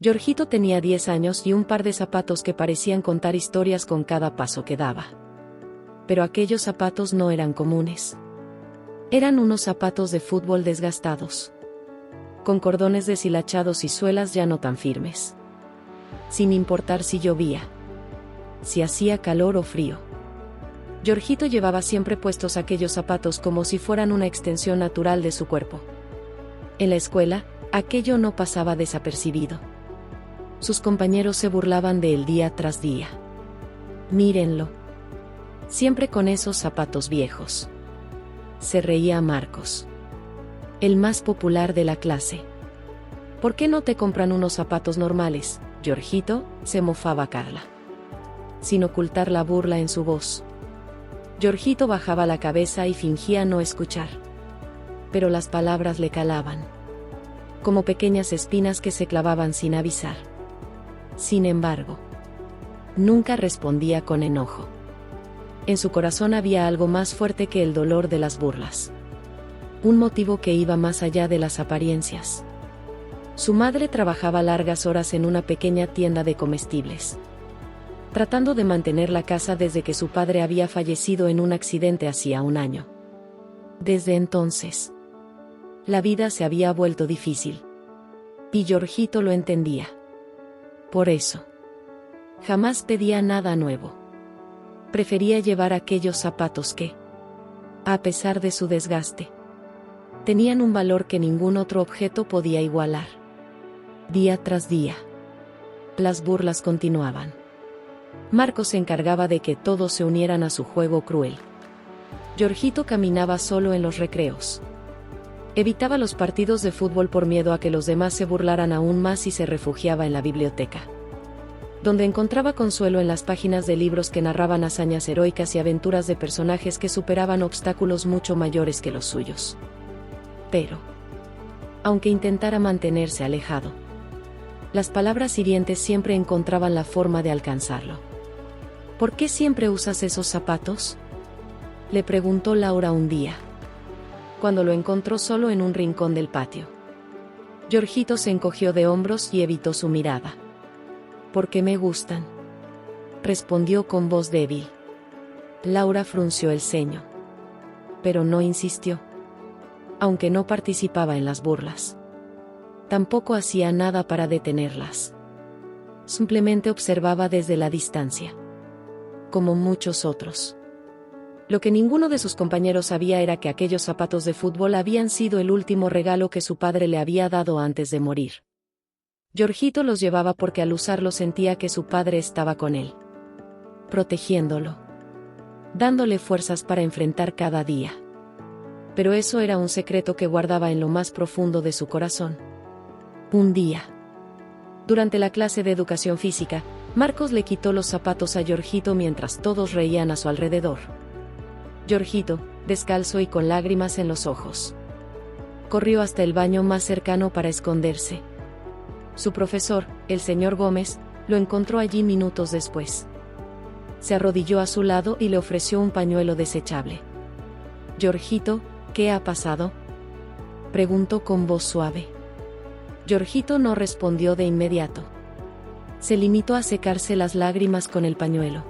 Jorgito tenía 10 años y un par de zapatos que parecían contar historias con cada paso que daba. Pero aquellos zapatos no eran comunes. Eran unos zapatos de fútbol desgastados, con cordones deshilachados y suelas ya no tan firmes. Sin importar si llovía, si hacía calor o frío. Jorgito llevaba siempre puestos aquellos zapatos como si fueran una extensión natural de su cuerpo. En la escuela, aquello no pasaba desapercibido. Sus compañeros se burlaban de él día tras día. Mírenlo. Siempre con esos zapatos viejos. Se reía Marcos, el más popular de la clase. ¿Por qué no te compran unos zapatos normales, Jorgito?, se mofaba Carla, sin ocultar la burla en su voz. Jorgito bajaba la cabeza y fingía no escuchar. Pero las palabras le calaban, como pequeñas espinas que se clavaban sin avisar. Sin embargo, nunca respondía con enojo. En su corazón había algo más fuerte que el dolor de las burlas. Un motivo que iba más allá de las apariencias. Su madre trabajaba largas horas en una pequeña tienda de comestibles, tratando de mantener la casa desde que su padre había fallecido en un accidente hacía un año. Desde entonces, la vida se había vuelto difícil. Y Jorgito lo entendía. Por eso, jamás pedía nada nuevo. Prefería llevar aquellos zapatos que, a pesar de su desgaste, tenían un valor que ningún otro objeto podía igualar. Día tras día, las burlas continuaban. Marcos se encargaba de que todos se unieran a su juego cruel. Jorgito caminaba solo en los recreos. Evitaba los partidos de fútbol por miedo a que los demás se burlaran aún más y se refugiaba en la biblioteca, donde encontraba consuelo en las páginas de libros que narraban hazañas heroicas y aventuras de personajes que superaban obstáculos mucho mayores que los suyos. Pero, aunque intentara mantenerse alejado, las palabras hirientes siempre encontraban la forma de alcanzarlo. ¿Por qué siempre usas esos zapatos?, le preguntó Laura un día, cuando lo encontró solo en un rincón del patio. Jorgito se encogió de hombros y evitó su mirada. «Porque me gustan», respondió con voz débil. Laura frunció el ceño, pero no insistió. Aunque no participaba en las burlas, tampoco hacía nada para detenerlas. Simplemente observaba desde la distancia, como muchos otros. Lo que ninguno de sus compañeros sabía era que aquellos zapatos de fútbol habían sido el último regalo que su padre le había dado antes de morir. Jorgito los llevaba porque al usarlos sentía que su padre estaba con él, protegiéndolo, dándole fuerzas para enfrentar cada día. Pero eso era un secreto que guardaba en lo más profundo de su corazón. Un día, durante la clase de educación física, Marcos le quitó los zapatos a Jorgito mientras todos reían a su alrededor. Jorgito, descalzo y con lágrimas en los ojos, corrió hasta el baño más cercano para esconderse. Su profesor, el señor Gómez, lo encontró allí minutos después. Se arrodilló a su lado y le ofreció un pañuelo desechable. «Jorgito, ¿qué ha pasado?», preguntó con voz suave. Jorgito no respondió de inmediato. Se limitó a secarse las lágrimas con el pañuelo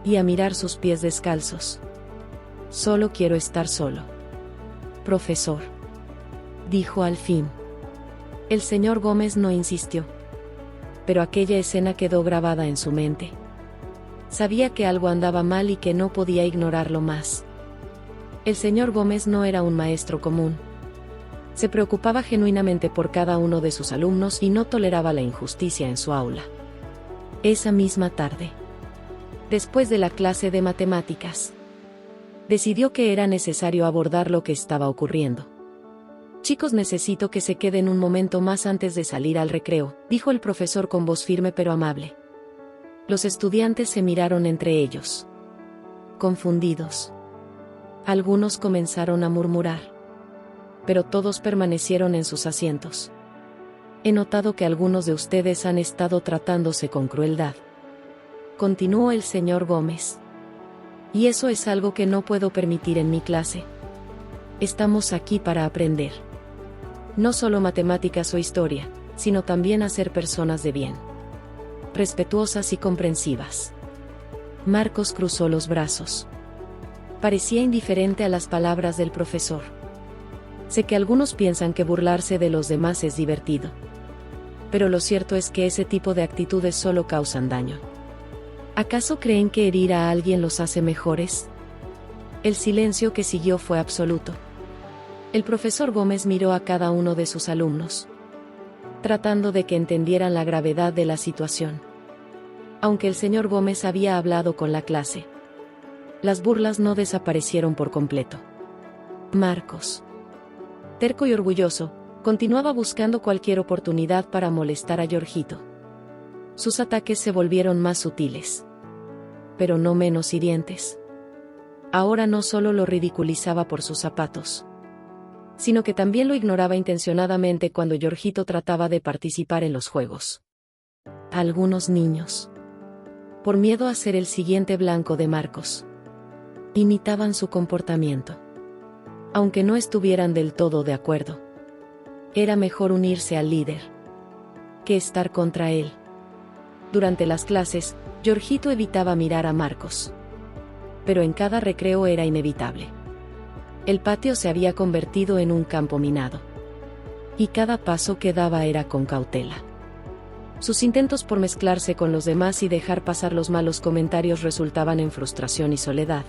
y a mirar sus pies descalzos. «Solo quiero estar solo, profesor», dijo al fin. El señor Gómez no insistió, pero aquella escena quedó grabada en su mente. Sabía que algo andaba mal y que no podía ignorarlo más. El señor Gómez no era un maestro común. Se preocupaba genuinamente por cada uno de sus alumnos y no toleraba la injusticia en su aula. Esa misma tarde, después de la clase de matemáticas, decidió que era necesario abordar lo que estaba ocurriendo. «Chicos, necesito que se queden un momento más antes de salir al recreo», dijo el profesor con voz firme pero amable. Los estudiantes se miraron entre ellos, confundidos. Algunos comenzaron a murmurar, pero todos permanecieron en sus asientos. «He notado que algunos de ustedes han estado tratándose con crueldad», continuó el señor Gómez. «Y eso es algo que no puedo permitir en mi clase. Estamos aquí para aprender. No solo matemáticas o historia, sino también a ser personas de bien, respetuosas y comprensivas. Marcos cruzó los brazos. Parecía indiferente a las palabras del profesor. Sé que algunos piensan que burlarse de los demás es divertido. Pero lo cierto es que ese tipo de actitudes solo causan daño. ¿Acaso creen que herir a alguien los hace mejores? El silencio que siguió fue absoluto. El profesor Gómez miró a cada uno de sus alumnos, tratando de que entendieran la gravedad de la situación. Aunque el señor Gómez había hablado con la clase, las burlas no desaparecieron por completo. Marcos, terco y orgulloso, continuaba buscando cualquier oportunidad para molestar a Jorgito. Sus ataques se volvieron más sutiles, pero no menos hirientes. Ahora no solo lo ridiculizaba por sus zapatos, sino que también lo ignoraba intencionadamente cuando Jorgito trataba de participar en los juegos. Algunos niños, por miedo a ser el siguiente blanco de Marcos, imitaban su comportamiento. Aunque no estuvieran del todo de acuerdo, era mejor unirse al líder que estar contra él. Durante las clases, Jorgito evitaba mirar a Marcos, pero en cada recreo era inevitable. El patio se había convertido en un campo minado, y cada paso que daba era con cautela. Sus intentos por mezclarse con los demás y dejar pasar los malos comentarios resultaban en frustración y soledad.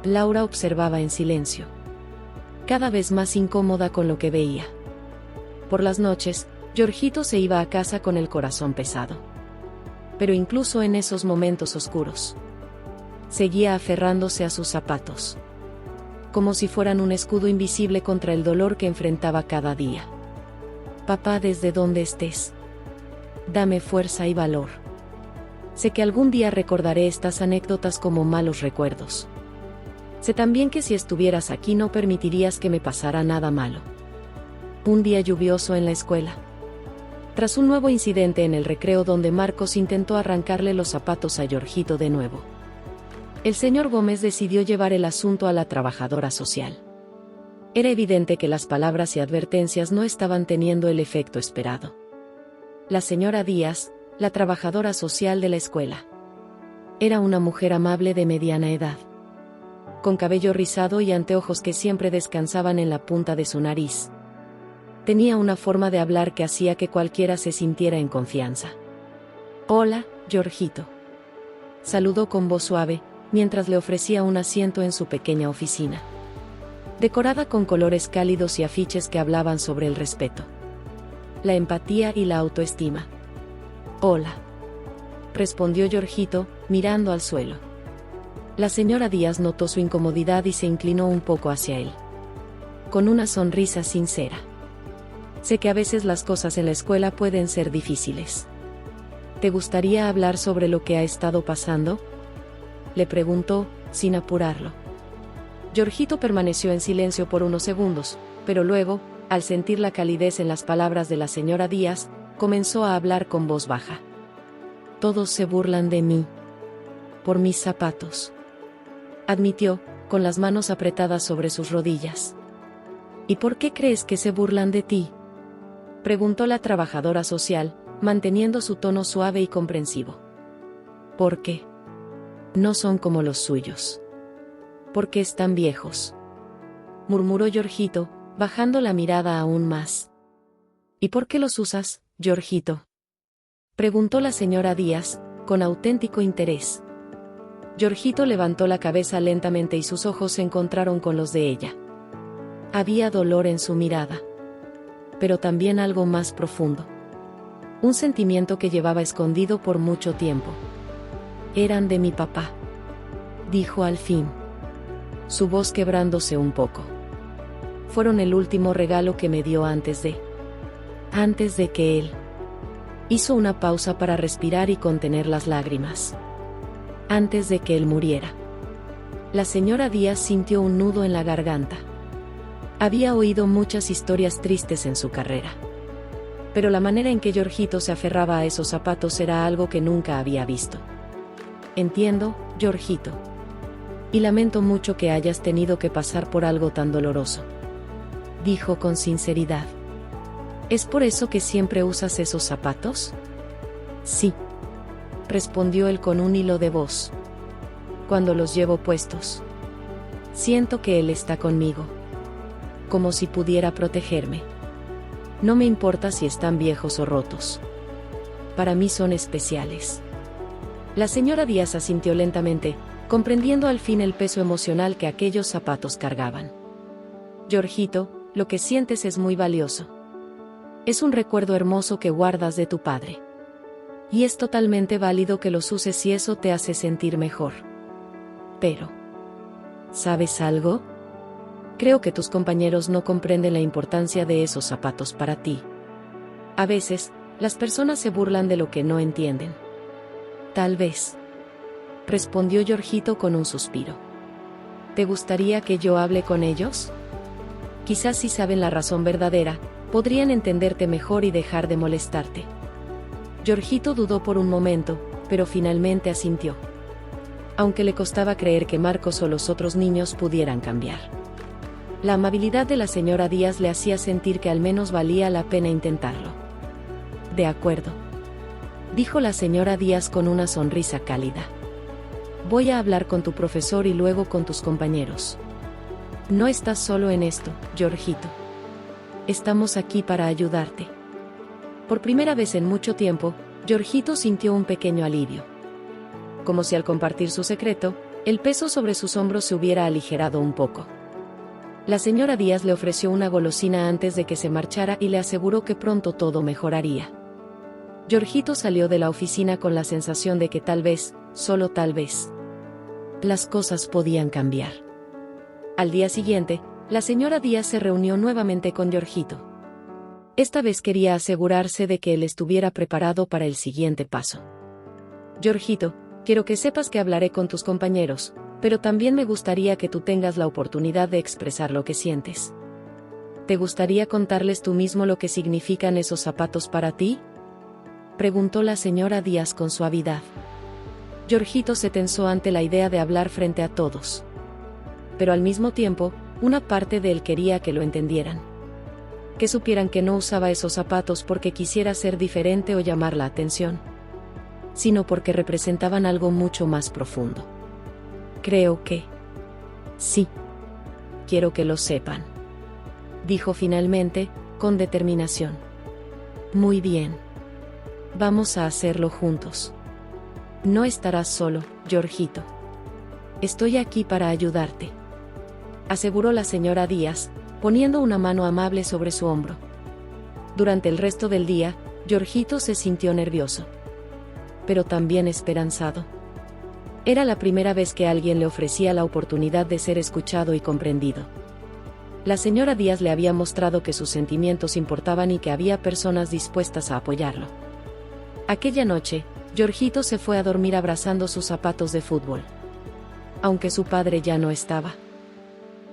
Laura observaba en silencio, cada vez más incómoda con lo que veía. Por las noches, Jorgito se iba a casa con el corazón pesado. Pero incluso en esos momentos oscuros, seguía aferrándose a sus zapatos, como si fueran un escudo invisible contra el dolor que enfrentaba cada día. Papá, desde donde estés, dame fuerza y valor. Sé que algún día recordaré estas anécdotas como malos recuerdos. Sé también que si estuvieras aquí no permitirías que me pasara nada malo. Un día lluvioso en la escuela. Tras un nuevo incidente en el recreo donde Marcos intentó arrancarle los zapatos a Jorgito de nuevo, el señor Gómez decidió llevar el asunto a la trabajadora social. Era evidente que las palabras y advertencias no estaban teniendo el efecto esperado. La señora Díaz, la trabajadora social de la escuela, era una mujer amable de mediana edad, con cabello rizado y anteojos que siempre descansaban en la punta de su nariz. Tenía una forma de hablar que hacía que cualquiera se sintiera en confianza. «Hola, Jorgito», saludó con voz suave, mientras le ofrecía un asiento en su pequeña oficina, decorada con colores cálidos y afiches que hablaban sobre el respeto, la empatía y la autoestima. «Hola», respondió Jorgito, mirando al suelo. La señora Díaz notó su incomodidad y se inclinó un poco hacia él, con una sonrisa sincera. «Sé que a veces las cosas en la escuela pueden ser difíciles. ¿Te gustaría hablar sobre lo que ha estado pasando?», le preguntó, sin apurarlo. Jorgito permaneció en silencio por unos segundos, pero luego, al sentir la calidez en las palabras de la señora Díaz, comenzó a hablar con voz baja. «Todos se burlan de mí, por mis zapatos», admitió, con las manos apretadas sobre sus rodillas. «¿Y por qué crees que se burlan de ti?», preguntó la trabajadora social, manteniendo su tono suave y comprensivo. «Porque no son como los suyos. Porque están viejos», murmuró Jorgito, bajando la mirada aún más. «¿Y por qué los usas, Jorgito?», preguntó la señora Díaz, con auténtico interés. Jorgito levantó la cabeza lentamente y sus ojos se encontraron con los de ella. Había dolor en su mirada, pero también algo más profundo. Un sentimiento que llevaba escondido por mucho tiempo. «Eran de mi papá», dijo al fin, su voz quebrándose un poco. «Fueron el último regalo que me dio antes de que él». Hizo una pausa para respirar y contener las lágrimas. «Antes de que él muriera». La señora Díaz sintió un nudo en la garganta. Había oído muchas historias tristes en su carrera, pero la manera en que Jorgito se aferraba a esos zapatos era algo que nunca había visto. «Entiendo, Jorgito. Y lamento mucho que hayas tenido que pasar por algo tan doloroso», dijo con sinceridad. ¿Es por eso que siempre usas esos zapatos? Sí, respondió él con un hilo de voz. Cuando los llevo puestos, siento que él está conmigo, como si pudiera protegerme. No me importa si están viejos o rotos. Para mí son especiales. La señora Díaz asintió lentamente, comprendiendo al fin el peso emocional que aquellos zapatos cargaban. Georgito, lo que sientes es muy valioso. Es un recuerdo hermoso que guardas de tu padre. Y es totalmente válido que los uses si eso te hace sentir mejor. Pero, ¿sabes algo? Creo que tus compañeros no comprenden la importancia de esos zapatos para ti. A veces, las personas se burlan de lo que no entienden. Tal vez, respondió Georgito con un suspiro. ¿Te gustaría que yo hable con ellos? Quizás si saben la razón verdadera, podrían entenderte mejor y dejar de molestarte. Georgito dudó por un momento, pero finalmente asintió. Aunque le costaba creer que Marcos o los otros niños pudieran cambiar. La amabilidad de la señora Díaz le hacía sentir que al menos valía la pena intentarlo. De acuerdo, dijo la señora Díaz con una sonrisa cálida. Voy a hablar con tu profesor y luego con tus compañeros. No estás solo en esto, Georgito. Estamos aquí para ayudarte. Por primera vez en mucho tiempo, Georgito sintió un pequeño alivio. Como si al compartir su secreto, el peso sobre sus hombros se hubiera aligerado un poco. La señora Díaz le ofreció una golosina antes de que se marchara y le aseguró que pronto todo mejoraría. Georgito salió de la oficina con la sensación de que tal vez, solo tal vez, las cosas podían cambiar. Al día siguiente, la señora Díaz se reunió nuevamente con Georgito. Esta vez quería asegurarse de que él estuviera preparado para el siguiente paso. Georgito, quiero que sepas que hablaré con tus compañeros, pero también me gustaría que tú tengas la oportunidad de expresar lo que sientes. ¿Te gustaría contarles tú mismo lo que significan esos zapatos para ti? Preguntó la señora Díaz con suavidad. Georgito se tensó ante la idea de hablar frente a todos. Pero al mismo tiempo, una parte de él quería que lo entendieran. Que supieran que no usaba esos zapatos porque quisiera ser diferente o llamar la atención, sino porque representaban algo mucho más profundo. Creo que sí. Quiero que lo sepan, dijo finalmente, con determinación. Muy bien. Vamos a hacerlo juntos. No estarás solo, Georgito. Estoy aquí para ayudarte, aseguró la señora Díaz, poniendo una mano amable sobre su hombro. Durante el resto del día, Georgito se sintió nervioso, pero también esperanzado. Era la primera vez que alguien le ofrecía la oportunidad de ser escuchado y comprendido. La señora Díaz le había mostrado que sus sentimientos importaban y que había personas dispuestas a apoyarlo. Aquella noche, Georgito se fue a dormir abrazando sus zapatos de fútbol. Aunque su padre ya no estaba,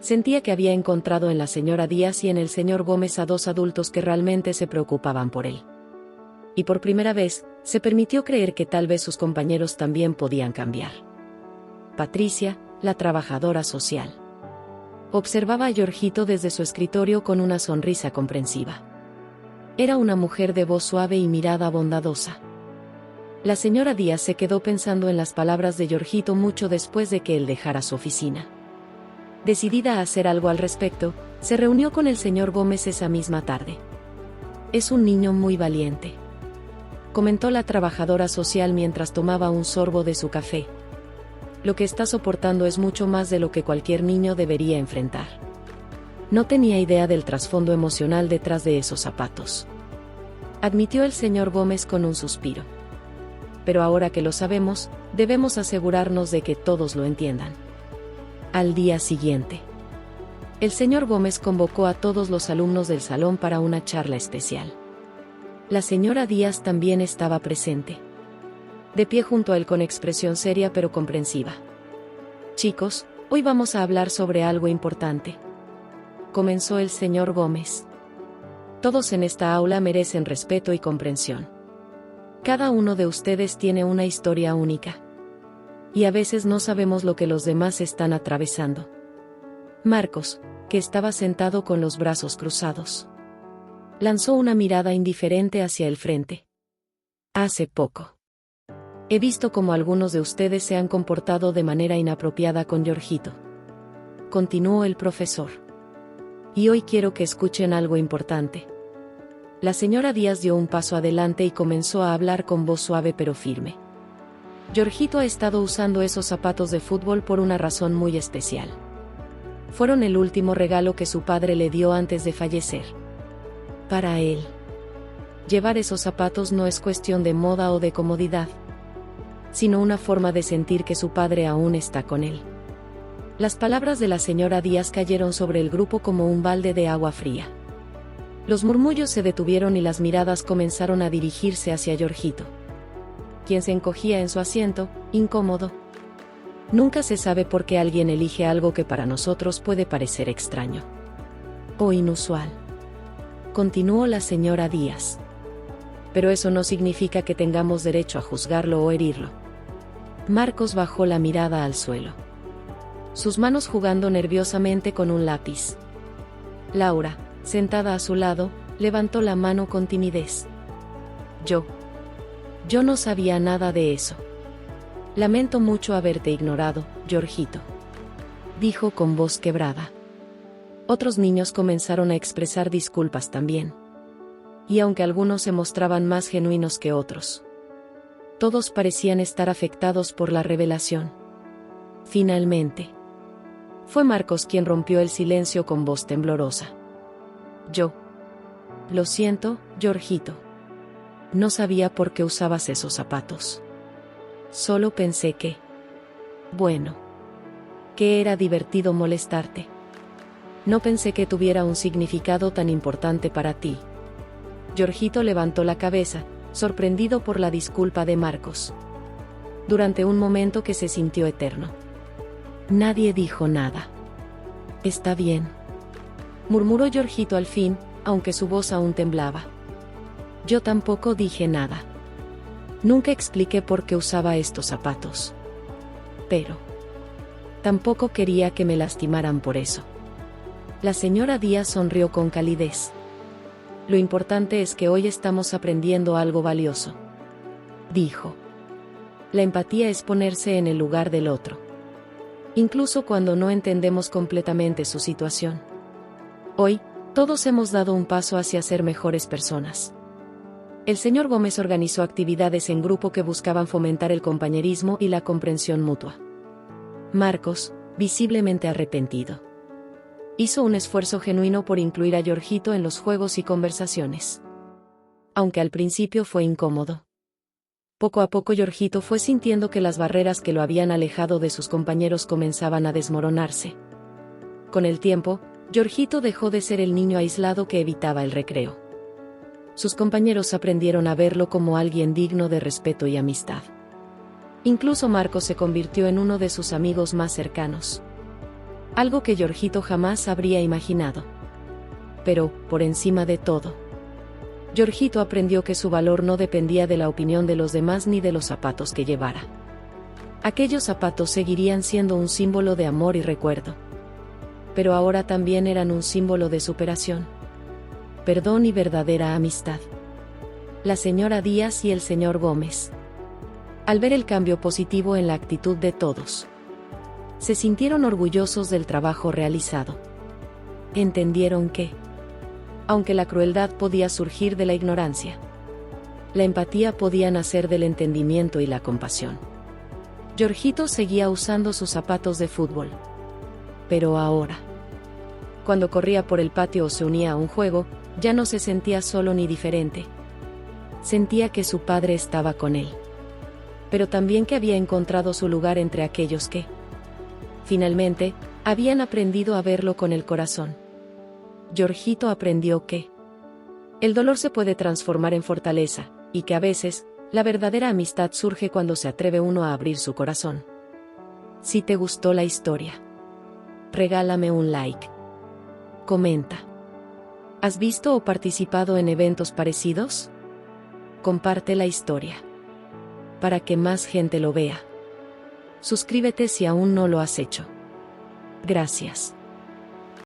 sentía que había encontrado en la señora Díaz y en el señor Gómez a dos adultos que realmente se preocupaban por él. Y por primera vez, se permitió creer que tal vez sus compañeros también podían cambiar. Patricia, la trabajadora social, observaba a Georgito desde su escritorio con una sonrisa comprensiva. Era una mujer de voz suave y mirada bondadosa. La señora Díaz se quedó pensando en las palabras de Georgito mucho después de que él dejara su oficina. Decidida a hacer algo al respecto, se reunió con el señor Gómez esa misma tarde. Es un niño muy valiente, comentó la trabajadora social mientras tomaba un sorbo de su café. Lo que está soportando es mucho más de lo que cualquier niño debería enfrentar. No tenía idea del trasfondo emocional detrás de esos zapatos, admitió el señor Gómez con un suspiro. Pero ahora que lo sabemos, debemos asegurarnos de que todos lo entiendan. Al día siguiente, el señor Gómez convocó a todos los alumnos del salón para una charla especial. La señora Díaz también estaba presente, de pie junto a él con expresión seria pero comprensiva. Chicos, hoy vamos a hablar sobre algo importante, comenzó el señor Gómez. Todos en esta aula merecen respeto y comprensión. Cada uno de ustedes tiene una historia única. Y a veces no sabemos lo que los demás están atravesando. Marcos, que estaba sentado con los brazos cruzados, Lanzó una mirada indiferente hacia el frente. Hace poco. He visto cómo algunos de ustedes se han comportado de manera inapropiada con Jorgito. Continuó el profesor. Y hoy quiero que escuchen algo importante. La señora Díaz dio un paso adelante y comenzó a hablar con voz suave pero firme. Jorgito ha estado usando esos zapatos de fútbol por una razón muy especial. Fueron el último regalo que su padre le dio antes de fallecer. Para él, llevar esos zapatos no es cuestión de moda o de comodidad, sino una forma de sentir que su padre aún está con él. Las palabras de la señora Díaz cayeron sobre el grupo como un balde de agua fría. Los murmullos se detuvieron y las miradas comenzaron a dirigirse hacia Jorgito, quien se encogía en su asiento, incómodo. Nunca se sabe por qué alguien elige algo que para nosotros puede parecer extraño o inusual. Continuó la señora Díaz. Pero eso no significa que tengamos derecho a juzgarlo o herirlo. Marcos bajó la mirada al suelo, sus manos jugando nerviosamente con un lápiz. Laura, sentada a su lado, levantó la mano con timidez. Yo no sabía nada de eso. Lamento mucho haberte ignorado, Jorgito, dijo con voz quebrada. Otros niños comenzaron a expresar disculpas también. Y aunque algunos se mostraban más genuinos que otros, todos parecían estar afectados por la revelación. Finalmente, fue Marcos quien rompió el silencio con voz temblorosa. Lo siento, Jorgito. No sabía por qué usabas esos zapatos. Solo pensé que era divertido molestarte. No pensé que tuviera un significado tan importante para ti. Jorgito levantó la cabeza, sorprendido por la disculpa de Marcos. Durante un momento que se sintió eterno. Nadie dijo nada. Está bien, murmuró Jorgito al fin, aunque su voz aún temblaba. Yo tampoco dije nada. Nunca expliqué por qué usaba estos zapatos. Pero tampoco quería que me lastimaran por eso. La señora Díaz sonrió con calidez. Lo importante es que hoy estamos aprendiendo algo valioso, dijo. La empatía es ponerse en el lugar del otro, incluso cuando no entendemos completamente su situación. Hoy, todos hemos dado un paso hacia ser mejores personas. El señor Gómez organizó actividades en grupo que buscaban fomentar el compañerismo y la comprensión mutua. Marcos, visiblemente arrepentido, hizo un esfuerzo genuino por incluir a Jorgito en los juegos y conversaciones. Aunque al principio fue incómodo. Poco a poco Jorgito fue sintiendo que las barreras que lo habían alejado de sus compañeros comenzaban a desmoronarse. Con el tiempo, Jorgito dejó de ser el niño aislado que evitaba el recreo. Sus compañeros aprendieron a verlo como alguien digno de respeto y amistad. Incluso Marcos se convirtió en uno de sus amigos más cercanos. Algo que Jorgito jamás habría imaginado. Pero, por encima de todo, Jorgito aprendió que su valor no dependía de la opinión de los demás ni de los zapatos que llevara. Aquellos zapatos seguirían siendo un símbolo de amor y recuerdo. Pero ahora también eran un símbolo de superación, perdón y verdadera amistad. La señora Díaz y el señor Gómez, al ver el cambio positivo en la actitud de todos, se sintieron orgullosos del trabajo realizado. Entendieron que, aunque la crueldad podía surgir de la ignorancia, la empatía podía nacer del entendimiento y la compasión. Jorgito seguía usando sus zapatos de fútbol. Pero ahora, cuando corría por el patio o se unía a un juego, ya no se sentía solo ni diferente. Sentía que su padre estaba con él. Pero también que había encontrado su lugar entre aquellos que, finalmente, habían aprendido a verlo con el corazón. Jorgito aprendió que el dolor se puede transformar en fortaleza, y que a veces, la verdadera amistad surge cuando se atreve uno a abrir su corazón. Si te gustó la historia, regálame un like. Comenta. ¿Has visto o participado en eventos parecidos? Comparte la historia, para que más gente lo vea. Suscríbete si aún no lo has hecho. Gracias.